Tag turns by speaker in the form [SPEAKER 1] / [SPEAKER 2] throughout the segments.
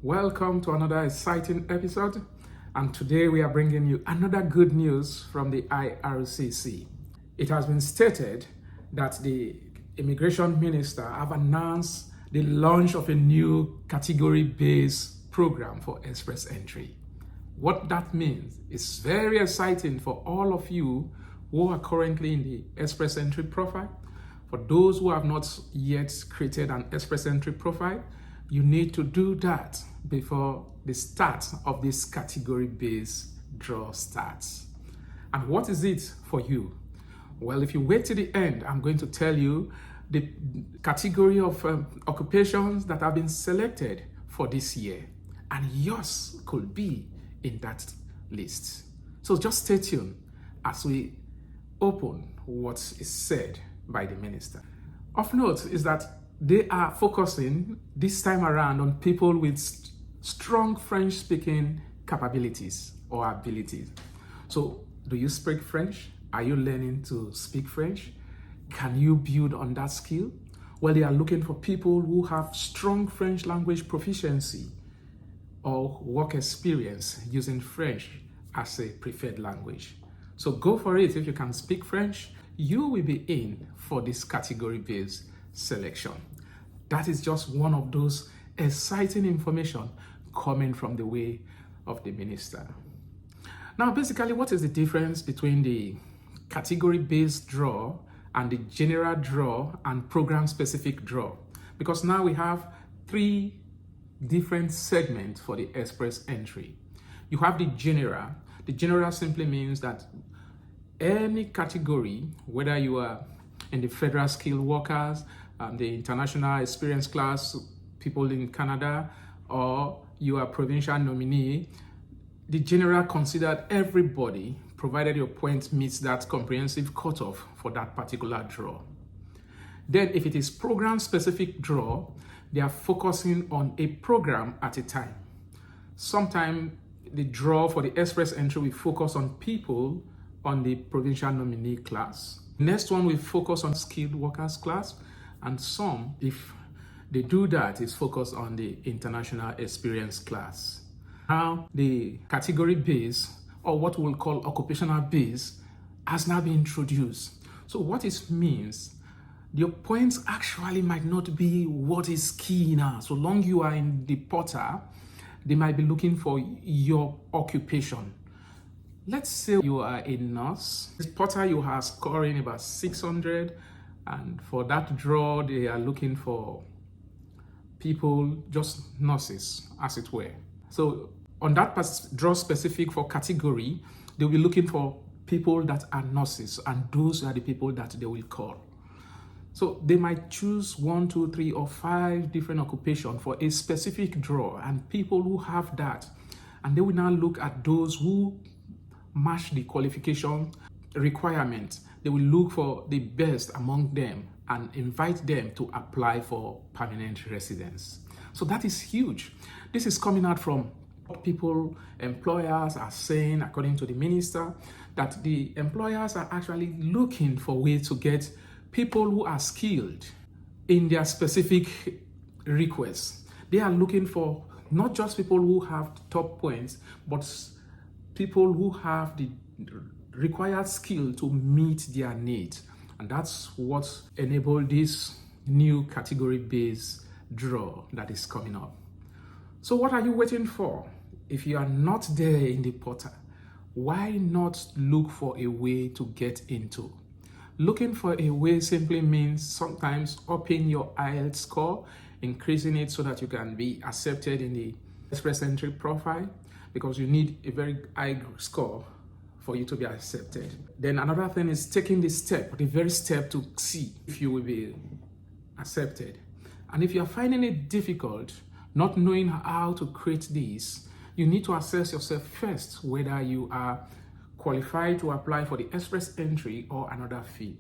[SPEAKER 1] Welcome to another exciting episode, and today we are bringing you another good news from the IRCC. It has been stated that the Immigration Minister have announced the launch of a new category-based program for express entry. What that means is very exciting for all of you who are currently in the express entry profile. For those who have not yet created an express entry profile, you need to do that before the start of this category-based draw starts. And what is it for you? Well, if you wait to the end, I'm going to tell you the category of occupations that have been selected for this year, and yours could be in that list. So just stay tuned as we open what is said by the minister. Of note is that they are focusing this time around on people with strong French-speaking capabilities or abilities. So, do you speak French? Are you learning to speak French? Can you build on that skill? Well, they are looking for people who have strong French language proficiency or work experience using French as a preferred language. So go for it. If you can speak French, you will be in for this category-based selection. That is just one of those exciting information coming from the way of the minister. Now, basically, what is the difference between the category-based draw and the general draw and program-specific draw? Because now we have three different segments for the express entry. You have the general. The general simply means that any category, whether you are in the federal skilled workers, the international experience class, people in Canada, or you are provincial nominee, the general considered everybody, provided your point meets that comprehensive cutoff for that particular draw. Then if it is program-specific draw, they are focusing on a program at a time. Sometimes the draw for the express entry will focus on people on the provincial nominee class. Next one will focus on skilled workers class, and some, if they do that, is focused on the international experience class. Now, the category base, or what we'll call occupational base, has now been introduced. So what it means, your points actually might not be what is key now. So long you are in the portal, they might be looking for your occupation. Let's say you are a nurse. This portal you are scoring about 600, and for that draw, they are looking for people, just nurses, as it were. So on that draw specific for category, they'll be looking for people that are nurses, and those are the people that they will call. So they might choose 1, 2, 3, or 5 different occupations for a specific draw, and people who have that, and they will now look at those who match the qualification requirement. They will look for the best among them and invite them to apply for permanent residence. So that is huge. This is coming out from what employers are saying, according to the minister, that the employers are actually looking for ways to get people who are skilled in their specific requests. They are looking for not just people who have top points, but people who have the required skill to meet their needs. And that's what enabled this new category-based draw that is coming up. So what are you waiting for? If you are not there in the portal, why not look for a way to get into? Looking for a way simply means sometimes upping your IELTS score, increasing it so that you can be accepted in the express entry profile, because you need a very high score for you to be accepted. Then another thing is taking the very step to see if you will be accepted. And if you're finding it difficult, not knowing how to create this, you need to assess yourself first whether you are qualified to apply for the express entry or another field.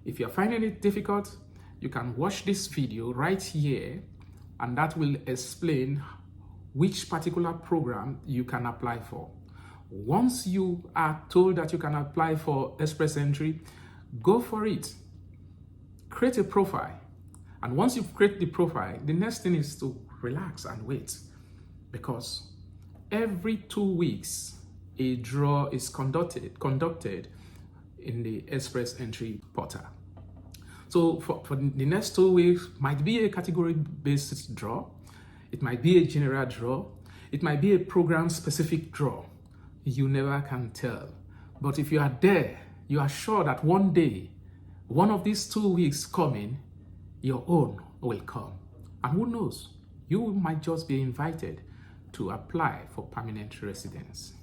[SPEAKER 1] If you're finding it difficult, you can watch this video right here, and that will explain which particular program you can apply for. Once you are told that you can apply for express entry, go for it. Create a profile. And once you create the profile, the next thing is to relax and wait. because every 2 weeks a draw is conducted in the express entry portal. So for the next 2 weeks, might be a category-based draw, it might be a general draw, it might be a program-specific draw. You never can tell. But if you are there, you are sure that one day, one of these 2 weeks coming, your own will come. And who knows, you might just be invited to apply for permanent residence.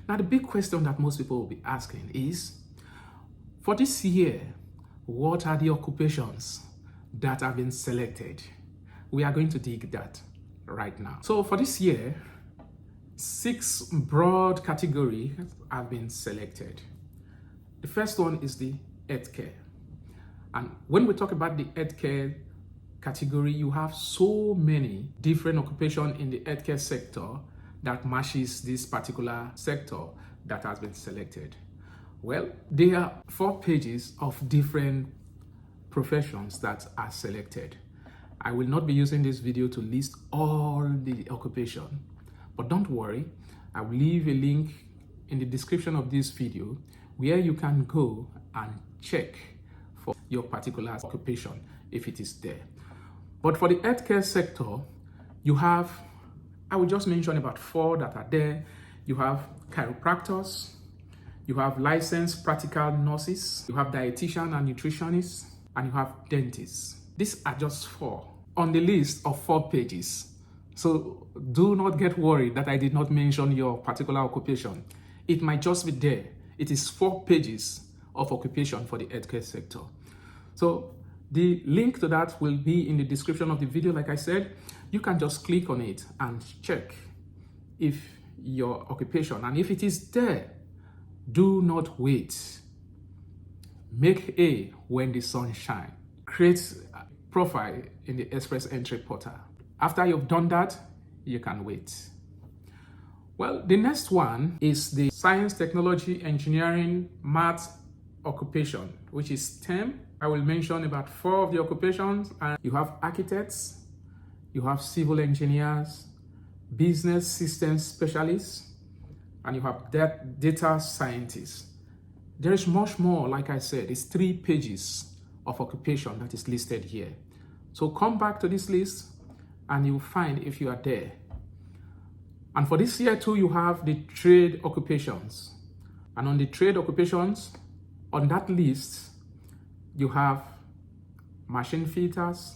[SPEAKER 1] Now, the big question that most people will be asking is, for this year, what are the occupations that have been selected? We are going to dig that right now. So for this year, 6 broad categories have been selected. The first one is the healthcare. And when we talk about the healthcare category, you have so many different occupations in the healthcare sector that matches this particular sector that has been selected. Well, there are 4 pages of different professions that are selected. I will not be using this video to list all the occupation, but don't worry, I will leave a link in the description of this video where you can go and check for your particular occupation if it is there. But for the healthcare sector, you have, I will just mention about 4 that are there. You have chiropractors, you have licensed practical nurses, you have dietitian and nutritionists, and you have dentists. These are just 4 on the list of 4 pages. So do not get worried that I did not mention your particular occupation. It might just be there. It is 4 pages of occupation for the healthcare sector. So the link to that will be in the description of the video. Like I said, you can just click on it and check if your occupation, and if it is there, do not wait. Make hay when the sun shines. Create a profile in the express entry portal. After you've done that, you can wait. Well, the next one is the science, technology, engineering, math occupation, which is STEM. I will mention about 4 of the occupations. And you have architects, you have civil engineers, business systems specialists, and you have data scientists. There is much more. Like I said, it's 3 pages of occupation that is listed here. So come back to this list and you'll find if you are there. And for this year too, you have the trade occupations. And on the trade occupations, on that list, you have machine fitters,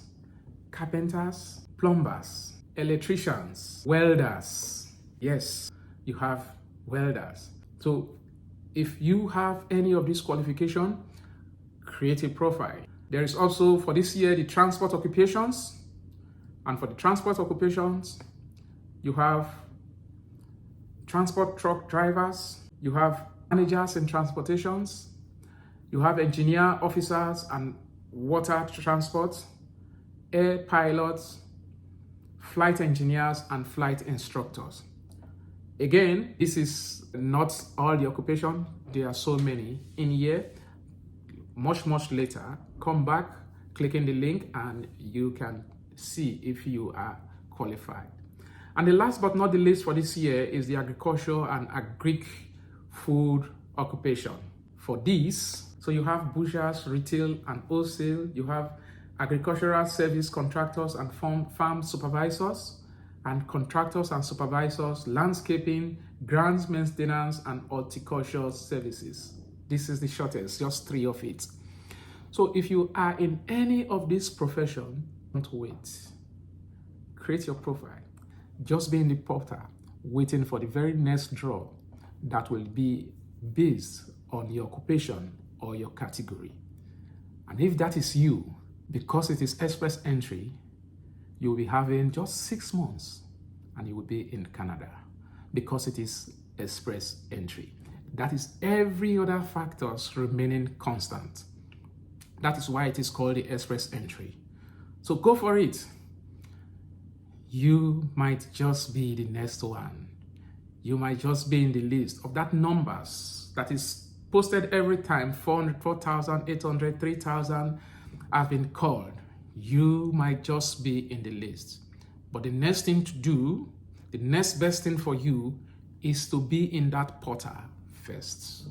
[SPEAKER 1] carpenters, plumbers, electricians, welders. Yes, you have welders. So if you have any of these qualifications, create a profile. There is also for this year the transport occupations. And for the transport occupations, you have transport truck drivers, you have managers in transportations, you have engineer officers and water transport, air pilots, flight engineers, and flight instructors. Again, this is not all the occupation. There are so many in here. Much later, come back, click in the link, and you can see if you are qualified. And the last but not the least for this year is the agriculture and agri-food occupation. For these, so you have butchers, retail and wholesale, you have agricultural service contractors and farm supervisors, and contractors and supervisors, landscaping, grounds maintenance, and horticultural services. This is the shortest, just 3 of it. So if you are in any of these professions, don't wait. Create your profile. Just be in the portal, waiting for the very next draw that will be based on your occupation or your category. And if that is you, because it is express entry, you will be having just 6 months and you will be in Canada because it is express entry. That is every other factors remaining constant. That is why it is called the express entry. So go for it. You might just be the next one. You might just be in the list of that numbers that is posted every time, 400, 4,000, 800, 3,000 have been called. You might just be in the list. But the next thing to do, The next best thing for you is to be in that portal first.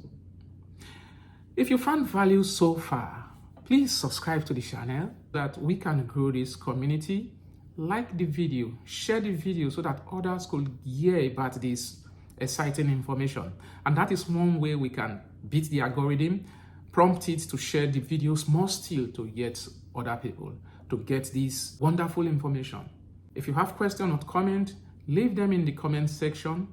[SPEAKER 1] If you found value so far, please subscribe to the channel so that we can grow this community. Like the video, share the video so that others could hear about this exciting information. And that is one way we can beat the algorithm, prompt it to share the videos more still to get other people to get this wonderful information. If you have questions or comment, leave them in the comment section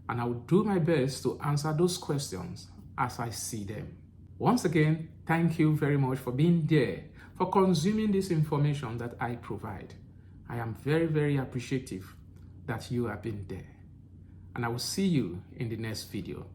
[SPEAKER 1] and I will do my best to answer those questions as I see them. Once again, thank you very much for being there, for consuming this information that I provide. I am very, very appreciative that you have been there. And I will see you in the next video.